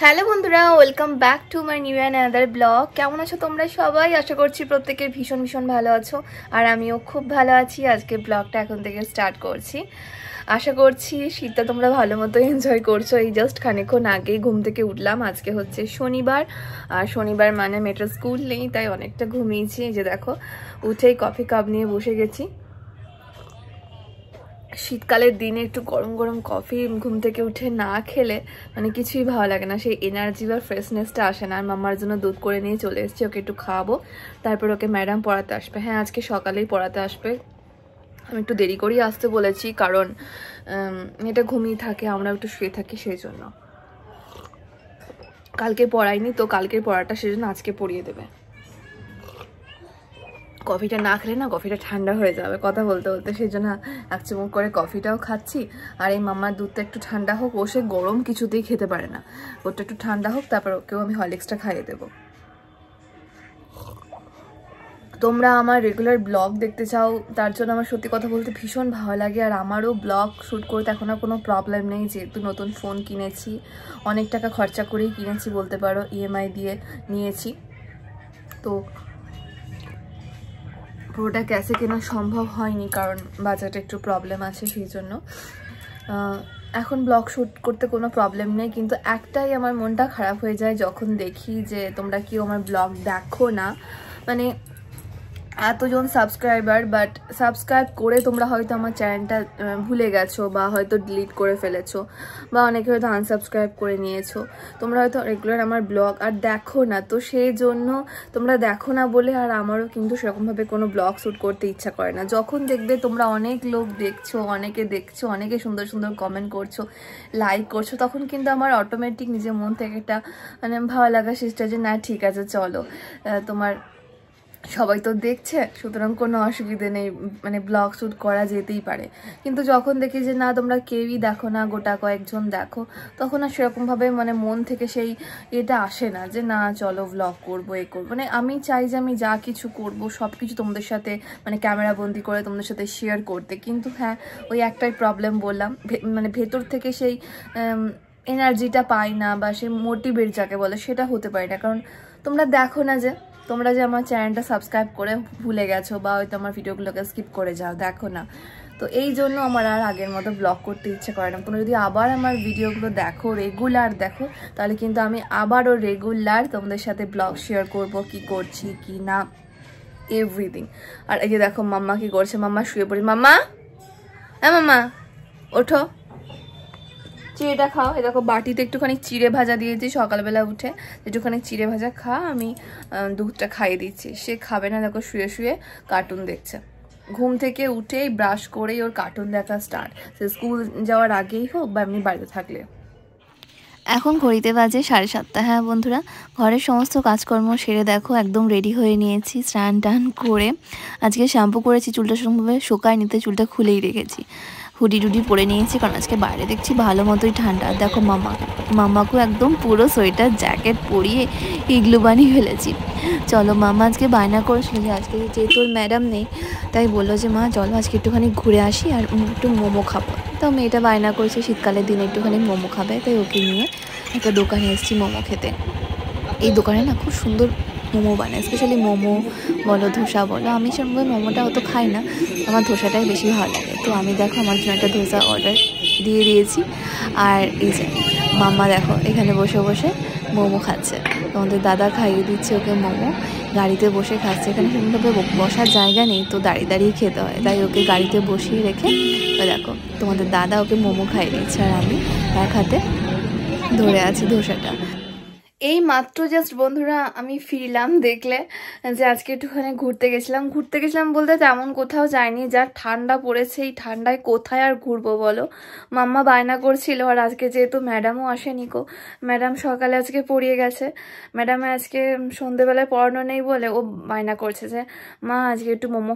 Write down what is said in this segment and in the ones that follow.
Hello বন্ধুরা, welcome back to my new and another blog. কেমন আছো তোমরা সবাই? আশা করছি প্রত্যেকে ভীষণ ভীষণ ভালো আছো, আর আমিও খুব ভালো আছি। আজকে ব্লগটা এখন থেকে স্টার্ট করছি। আশা করছি শীতটা তোমরা ভালো মতো এনজয় করছো। এই জাস্ট খানিকক্ষণ আগেই ঘুম থেকে উঠলাম। আজকে হচ্ছে শনিবার, আর শনিবার মানে মেয়েটার স্কুল নেই, তাই অনেকটা ঘুমিয়েছি। এই যে দেখো, উঠেই কফি কাপ নিয়ে বসে গেছি। শীতকালের দিনে একটু গরম গরম কফি ঘুম থেকে উঠে না খেলে মানে কিছুই ভালো লাগে না, সেই এনার্জি বা ফ্রেশনেসটা আসে না। আর মাম্মার জন্য দুধ করে নিয়ে চলে এসেছি, ওকে একটু খাওয়াবো, তারপর ওকে ম্যাডাম পড়াতে আসবে। হ্যাঁ, আজকে সকালেই পড়াতে আসবে। আমি একটু দেরি করেই আসতে বলেছি, কারণ এটা ঘুমিয়ে থাকে, আমরা একটু শুয়ে থাকি, সেই জন্য। কালকে পড়াইনি তো, কালকের পড়াটা সেজন্য আজকে পড়িয়ে দেবে। কফিটা না খেলে না কফিটা ঠান্ডা হয়ে যাবে কথা বলতে বলতে, সেই জন্য এক চুমুক করে কফিটাও খাচ্ছি। আর এই মাম্মার দুধটা একটু ঠান্ডা হোক, ও সে গরম কিছুতেই খেতে পারে না, ওটা একটু ঠান্ডা হোক, তারপর ওকেও আমি হরলিক্সটা খাইয়ে দেবো। তোমরা আমার রেগুলার ব্লগ দেখতে চাও, তার জন্য আমার সত্যি কথা বলতে ভীষণ ভালো লাগে। আর আমারও ব্লগ শ্যুট করতে এখন আর কোনো প্রবলেম নেই, যেহেতু নতুন ফোন কিনেছি, অনেক টাকা খরচা করেই কিনেছি বলতে পারো, ইএমআই দিয়ে নিয়েছি। তো পুরোটা ক্যাশে কেনা সম্ভব হয়নি, কারণ বাজেটে একটু প্রবলেম আছে, সেই জন্য। এখন ব্লগ শ্যুট করতে কোনো প্রবলেম নেই, কিন্তু একটাই আমার মনটা খারাপ হয়ে যায় যখন দেখি যে তোমরা কেউ আমার ব্লগ দেখো না। মানে এতজন সাবস্ক্রাইবার, বাট সাবস্ক্রাইব করে তোমরা হয়তো আমার চ্যানেলটা ভুলে গেছো, বা হয়তো ডিলিট করে ফেলেছো, বা অনেকে হয়তো আনসাবস্ক্রাইব করে নিয়েছো। তোমরা হয়তো রেগুলার আমার ব্লগ আর দেখো না, তো সেই জন্য তোমরা দেখো না বলে আর আমারও কিন্তু সেরকমভাবে কোনো ব্লগ শ্যুট করতে ইচ্ছা করে না। যখন দেখবে তোমরা অনেক লোক দেখছো, অনেকে সুন্দর সুন্দর কমেন্ট করছো, লাইক করছো, তখন কিন্তু আমার অটোমেটিক নিজের মন থেকে একটা মানে ভালো লাগা সিস্টার যে না ঠিক আছে চলো, তোমার সবাই তো দেখছে, সুতরাং কোনো অসুবিধে নেই, মানে ব্লগ শ্যুট করা যেতেই পারে। কিন্তু যখন দেখি যে না তোমরা কেউই দেখো না, গোটা কয়েকজন দেখো, তখন আর সেরকমভাবে মানে মন থেকে সেই এটা আসে না যে না চলো ব্লগ করবো, এ করবো। মানে আমি চাই যে আমি যা কিছু করব সব কিছু তোমাদের সাথে মানে ক্যামেরা বন্দি করে তোমাদের সাথে শেয়ার করতে। কিন্তু হ্যাঁ, ওই একটাই প্রবলেম বললাম, মানে ভেতর থেকে সেই এনার্জিটা পাই না, বা সেই মোটিভেট যাকে বলে সেটা হতে পারি না, কারণ তোমরা দেখো না। যে তোমরা যে আমার চ্যানেলটা সাবস্ক্রাইব করে ভুলে গেছো, বা হয়তো আমার ভিডিওগুলোকে স্কিপ করে যাও, দেখো না। তো এই জন্য আমার আর আগের মতো ব্লগ করতে ইচ্ছে করে না। তোমরা যদি আবার আমার ভিডিওগুলো দেখো, রেগুলার দেখো, তাহলে কিন্তু আমি আবারও রেগুলার তোমাদের সাথে ব্লগ শেয়ার করব, কি করছি কি না, এভরিথিং। আর এই যে দেখো মাম্মা কি করছে, মাম্মা শুয়ে পড়ি। মাম্মা, হ্যাঁ মাম্মা ওঠো, চিড়েটা খাও। এই দেখো বাটিতে একটুখানি চিড়ে ভাজা দিয়েছি, সকালবেলা উঠে একটুখানি চিড়ে ভাজা খা, আমি দুধটা খাইয়ে দিচ্ছি। সে খাবে না, দেখো শুয়ে শুয়ে কার্টুন দেখছে। ঘুম থেকে উঠেই ব্রাশ করেই ওর কার্টুন দেখা স্টার্ট, সে স্কুল যাওয়ার আগেই হোক বা এমনি বাড়িতে থাকলে। এখন ঘড়িতে বাজে 7:30। হ্যাঁ বন্ধুরা, ঘরের সমস্ত কাজকর্ম সেরে দেখো একদম রেডি হয়ে নিয়েছি, স্নান টান করে। আজকে শ্যাম্পু করেছি, চুলটা সেরকমভাবে শুকায় নিতে চুলটা খুলেই রেখেছি। হুডি টুডি পরে নিয়েছি, কারণ আজকে বাইরে দেখছি ভালো মতোই ঠান্ডা। দেখো মাম্মাকেও একদম পুরো সোয়েটার জ্যাকেট পরিয়ে ইগলু বানিয়ে ফেলেছি। চলো, মাম্মা আজকে বায়না করেছিল যে আজকে যেহেতু ওর ম্যাডাম নেই, তাই বললো যে মা চলো আজকে একটুখানি ঘুরে আসি আর একটু মোমো খাবো। তো মেয়েটা বায়না করেছে শীতকালের দিনে একটুখানি মোমো খাবে, তাই ওকে নিয়ে একটা দোকানে এসেছি মোমো খেতে। এই দোকানে না খুব সুন্দর মোমো বানায়, স্পেশালি মোমো বলো, ধোসা বলো। আমি সেরকমভাবে মোমোটা অত খাই না, আমার ধোসাটাই বেশি ভালো লাগে। তো আমি দেখো আমার জন্য একটা ধোসা অর্ডার দিয়ে দিয়েছি। আর এই যে মাম্মা দেখো এখানে বসে বসে মোমো খাচ্ছে, তোমাদের দাদা খাইয়ে দিচ্ছে ওকে মোমো, গাড়িতে বসে খাচ্ছে। এখানে সেরকমভাবে বসার জায়গা নেই, তো দাঁড়িয়ে দাঁড়িয়ে খেতে হয়, তাই ওকে গাড়িতে বসিয়ে রেখে দেখো তোমাদের দাদা ওকে মোমো খাইয়ে দিচ্ছে, আর আমি এক হাতে ধরে আছি ধোসাটা। এই মাত্র জাস্ট বন্ধুরা আমি ফিরলাম, দেখলে যে আজকে একটুখানি ঘুরতে গেছিলাম বলতে তেমন কোথাও যাইনি, যা ঠান্ডা পড়েছে, এই ঠান্ডায় কোথায় আর ঘুরবো বলো। মাম্মা বায়না করছিল, আর আজকে যেহেতু ম্যাডামও আসেনি কো, ম্যাডাম সকালে আজকে পড়িয়ে গেছে, ম্যাডামে আজকে সন্ধেবেলায় পড়ানো নেই বলে ও বায়না করছে যে মা আজকে একটু মোমো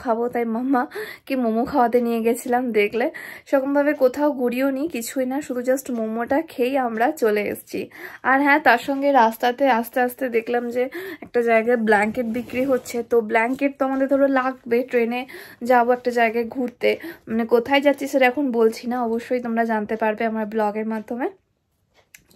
খাবো, তাই মাম্মা কি মোমো খাওয়াতে নিয়ে গেছিলাম। দেখলে সেরকমভাবে কোথাও ঘুরিও নি, কিছুই না, শুধু জাস্ট মোমোটা খেয়েই আমরা চলে এসেছি। আর হ্যাঁ, তার সঙ্গে রাস্তাতে আস্তে আস্তে দেখলাম যে একটা জায়গায় ব্ল্যাঙ্কেট বিক্রি হচ্ছে। তো ব্ল্যাঙ্কেট তো আমাদের ধরো লাগবে, ট্রেনে যাবো একটা জায়গায় ঘুরতে, মানে কোথায় যাচ্ছি সেটা এখন বলছি না, অবশ্যই তোমরা জানতে পারবে আমার ব্লগের মাধ্যমে।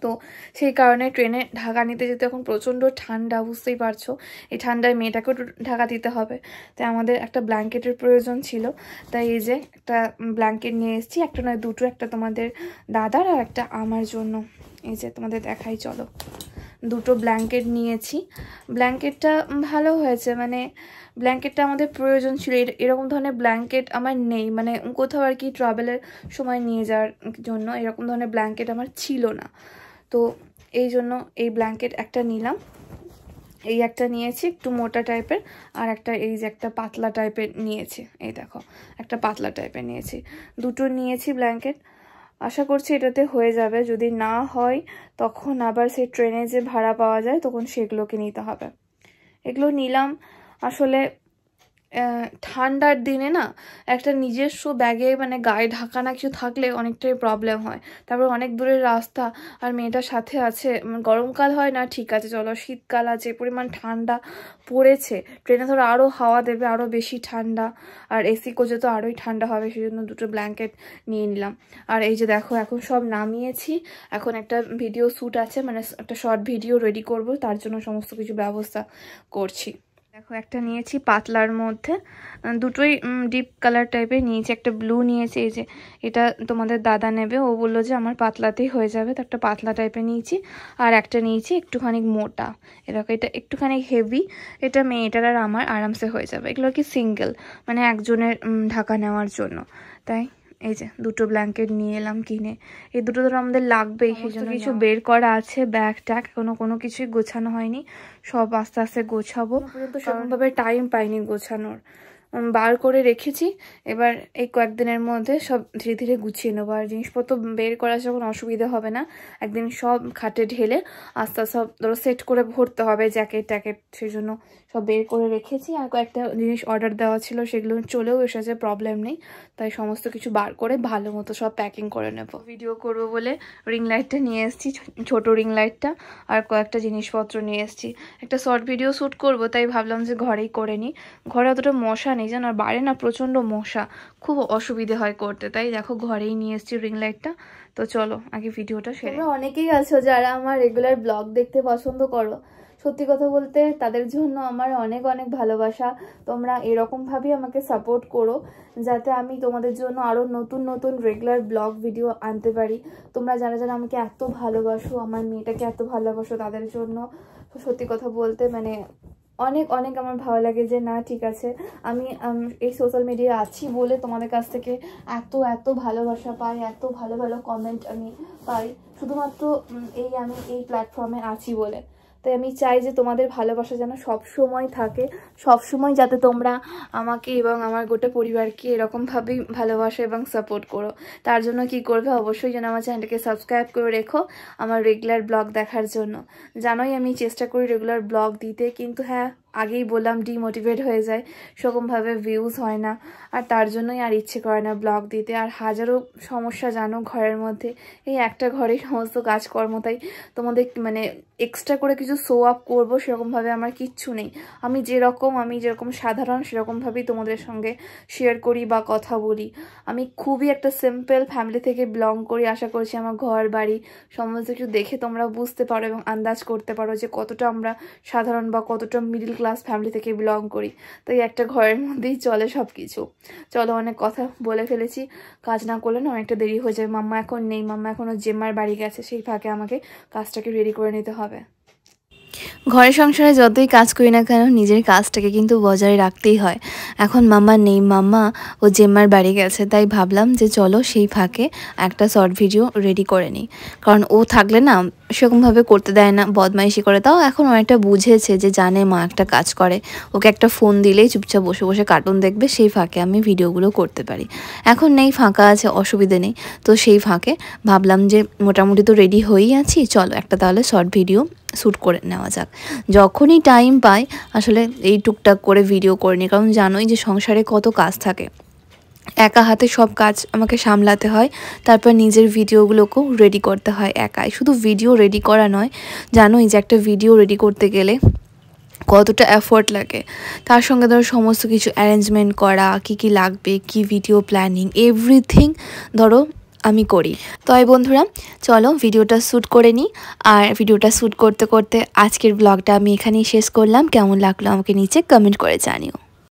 তো সেই কারণে ট্রেনে ঢাকা নিতে যেতে এখন প্রচণ্ড ঠান্ডা, বুঝতেই পারছো। এই ঠান্ডায় মেয়েটাকেও ঢাকা দিতে হবে, তাই আমাদের একটা ব্ল্যাঙ্কেটের প্রয়োজন ছিল। তাই এই যে একটা ব্ল্যাঙ্কেট নিয়ে এসেছি, একটা নয় দুটো, একটা তোমাদের দাদার আর একটা আমার জন্য। এই যে তোমাদের দেখাই, চলো। দুটো ব্ল্যাঙ্কেট নিয়েছি। ব্ল্যাঙ্কেটটা ভালো হয়েছে, মানে ব্ল্যাঙ্কেটটা আমাদের প্রয়োজন ছিল। এরকম ধরনের ব্ল্যাঙ্কেট আমার নেই, মানে কোথাও আর কি ট্রাভেলের সময় নিয়ে যাওয়ার জন্য এরকম ধরনের ব্ল্যাঙ্কেট আমার ছিল না। তো এই জন্য এই ব্ল্যাঙ্কেট একটা নিলাম। এই একটা নিয়েছি একটু মোটা টাইপের, আর একটা এই যে একটা পাতলা টাইপের নিয়েছি। এই দেখো, একটা পাতলা টাইপের নিয়েছি, দুটো নিয়েছি ব্ল্যাঙ্কেট। আশা করছি এটাতে হয়ে যাবে। যদি না হয় তখন আবার সেই ট্রেনে যে ভাড়া পাওয়া যায় তখন সেগুলোকে নিতে হবে। এগুলো নিলাম আসলে ঠান্ডার দিনে না একটা নিজস্ব ব্যাগে মানে গায়ে ঢাকা না কিছু থাকলে অনেকটাই প্রবলেম হয়। তারপর অনেক দূরের রাস্তা, আর মেয়েটার সাথে আছে। গরমকাল হয় না ঠিক আছে, চলো, শীতকাল আছে, পরিমাণ ঠান্ডা পড়েছে। ট্রেনে ধরো আরও হাওয়া দেবে, আরও বেশি ঠান্ডা, আর এসি কোচে তো আরোই ঠান্ডা হবে, সেই জন্য দুটো ব্ল্যাঙ্কেট নিয়ে নিলাম। আর এই যে দেখো, এখন সব নামিয়েছি। এখন একটা ভিডিও শ্যুট আছে, মানে একটা শর্ট ভিডিও রেডি করব, তার জন্য সমস্ত কিছু ব্যবস্থা করছি। দেখো, একটা নিয়েছি পাতলার মধ্যে, দুটোই ডিপ কালার টাইপের নিয়েছি। একটা ব্লু নিয়েছি, এই যে এটা তোমাদের দাদা নেবে, ও বললো যে আমার পাতলাতেই হয়ে যাবে, তো একটা পাতলা টাইপের নিয়েছি। আর একটা নিয়েছি একটুখানি মোটা, এরকম, এটা একটুখানি হেভি, এটা মেয়েটার আর আমার আরামসে হয়ে যাবে। এগুলো কি সিঙ্গেল, মানে একজনের ঢাকা নেওয়ার জন্য। তাই এই যে দুটো ব্ল্যাঙ্কেট নিয়ে এলাম কিনে। এই দুটো ধরো আমাদের লাগবেই, সেই জন্য কিছু বের করা আছে। ব্যাগ ট্যাগ কোনো কিছুই গোছানো হয়নি, সব আস্তে আস্তে গোছাবো। পর্যন্ত সেরকমভাবে টাইম পাইনি গোছানোর, বার করে রেখেছি। এবার এই কয়েকদিনের মধ্যে সব ধীরে ধীরে গুছিয়ে নেবো। আর জিনিসপত্র বের করা যখন অসুবিধা হবে না, একদিন সব খাটে ঢেলে আস্তে আস্তে সব ধরো সেট করে ভরতে হবে, জ্যাকেট ট্যাকেট, সেই জন্য সব বের করে রেখেছি। আর কয়েকটা জিনিস অর্ডার দেওয়া ছিল, সেগুলো চলেও এসেছে, প্রবলেম নেই। তাই সমস্ত কিছু বার করে ভালো মতো সব প্যাকিং করে নেব। ভিডিও করবো বলে রিং লাইটটা নিয়ে এসেছি, ছোট রিং লাইটটা, আর কয়েকটা জিনিসপত্র নিয়ে এসেছি। একটা শর্ট ভিডিও শ্যুট করবো, তাই ভাবলাম যে ঘরেই করে নিই। ঘরে অতটা মশা নেই জানো, আর বাইরে না প্রচণ্ড মশা, খুব অসুবিধে হয় করতে। তাই দেখো ঘরেই নিয়ে এসেছি রিং লাইটটা। তো চলো আগে ভিডিওটা সেরে। তোমরা অনেকেই আছো যারা আমার রেগুলার ব্লগ দেখতে পছন্দ করো। সত্যি কথা বলতে তাদের জন্য আমার অনেক অনেক ভালোবাসা। তোমরা এরকমভাবেই আমাকে সাপোর্ট করো, যাতে আমি তোমাদের জন্য আরও নতুন নতুন রেগুলার ব্লগ ভিডিও আনতে পারি। তোমরা যারা যারা আমাকে এত ভালোবাসো, আমার মেয়েটাকে এত ভালোবাসো, তাদের জন্য সত্যি কথা বলতে মানে অনেক অনেক আমার ভালো লাগে যে না ঠিক আছে, আমি এই সোশ্যাল মিডিয়ায় আছি বলে তোমাদের কাছ থেকে এত এত ভালোবাসা পাই, এত ভালো ভালো কমেন্ট আমি পাই, শুধুমাত্র আমি এই প্ল্যাটফর্মে আছি বলে। তাই আমি চাই যে তোমাদের ভালোবাসা যেন সবসময় থাকে, সবসময় যাতে তোমরা আমাকে এবং আমার গোটা পরিবারকে এরকমভাবেই ভালোবাসো এবং সাপোর্ট করো। তার জন্য কি করবে, অবশ্যই যেন আমার চ্যানেলটাকে সাবস্ক্রাইব করে রেখো আমার রেগুলার ব্লগ দেখার জন্য। জানোই আমি চেষ্টা করি রেগুলার ব্লগ দিতে, কিন্তু হ্যাঁ আগেই বললাম ডিমোটিভেট হয়ে যায়, সেরকমভাবে ভিউজ হয় না, আর তার জন্যই আর ইচ্ছে করে না ব্লগ দিতে। আর হাজারো সমস্যা জানো ঘরের মধ্যে, এই একটা ঘরেই সমস্ত কাজকর্ম, তাই তোমাদের মানে এক্সট্রা করে কিছু শো আপ করবো সেরকমভাবে আমার কিচ্ছু নেই। আমি যেরকম সাধারণ সেরকমভাবেই তোমাদের সঙ্গে শেয়ার করি বা কথা বলি। আমি খুবই একটা সিম্পল ফ্যামিলি থেকে বিলং করি। আশা করছি আমার ঘর বাড়ি সমস্ত কিছু দেখে তোমরা বুঝতে পারো এবং আন্দাজ করতে পারো যে কতটা আমরা সাধারণ বা কতটা মিডিল ক্লাস ফ্যামিলি থেকে বিলং করি। তাই একটা ঘরের মধ্যেই চলে সব কিছু। চলো, অনেক কথা বলে ফেলেছি, কাজ না করলে না অনেকটা দেরি হয়ে যাবে। মাম্মা এখন নেই, মাম্মা এখনও জেম্মার বাড়ি গেছে, সেই ফাঁকে আমাকে কাজটাকে রেডি করে নিতে হবে। ঘরে সংসারে যতই কাজ করি না কেন নিজের কাজটাকে কিন্তু বজায় রাখতেই হয়। এখন মাম্মা নেই, মাম্মা ও জেম্মার বাড়ি গেছে, তাই ভাবলাম যে চলো সেই ফাঁকে একটা শর্ট ভিডিও রেডি করে নিই। কারণ ও থাকলে না সেরকমভাবে করতে দেয় না, বদমাইশি করে। তাও এখন অনেকটা বুঝেছে যে জানে মা একটা কাজ করে, ওকে একটা ফোন দিলেই চুপচাপ বসে বসে কার্টুন দেখবে, সেই ফাঁকে আমি ভিডিওগুলো করতে পারি। এখন নেই, ফাঁকা আছে, অসুবিধে নেই। তো সেই ফাঁকে ভাবলাম যে মোটামুটি তো রেডি হয়েই আছি, চলো একটা তাহলে শর্ট ভিডিও শ্যুট করে নেওয়া যাক। যখনই টাইম পাই আসলে এই টুকটাক করে ভিডিও করে নিই, কারণ জানোই যে সংসারে কত কাজ থাকে, একা হাতে সব কাজ আমাকে সামলাতে হয়। তারপর নিজের ভিডিওগুলোকেও রেডি করতে হয় একাই। শুধু ভিডিও রেডি করা নয়, জানোই যে একটা ভিডিও রেডি করতে গেলে কতটা এফোর্ট লাগে। তার সঙ্গে ধরো সমস্ত কিছু অ্যারেঞ্জমেন্ট করা, কি কি লাগবে, কি ভিডিও প্ল্যানিং, এভরিথিং ধরো আমি করি। তাই বন্ধুরা চলো ভিডিওটা শ্যুট করে নিই। আর ভিডিওটা শ্যুট করতে করতে আজকের ব্লগটা আমি এখানেই শেষ করলাম। কেমন লাগলো আমাকে নিচে কমেন্ট করে জানিও।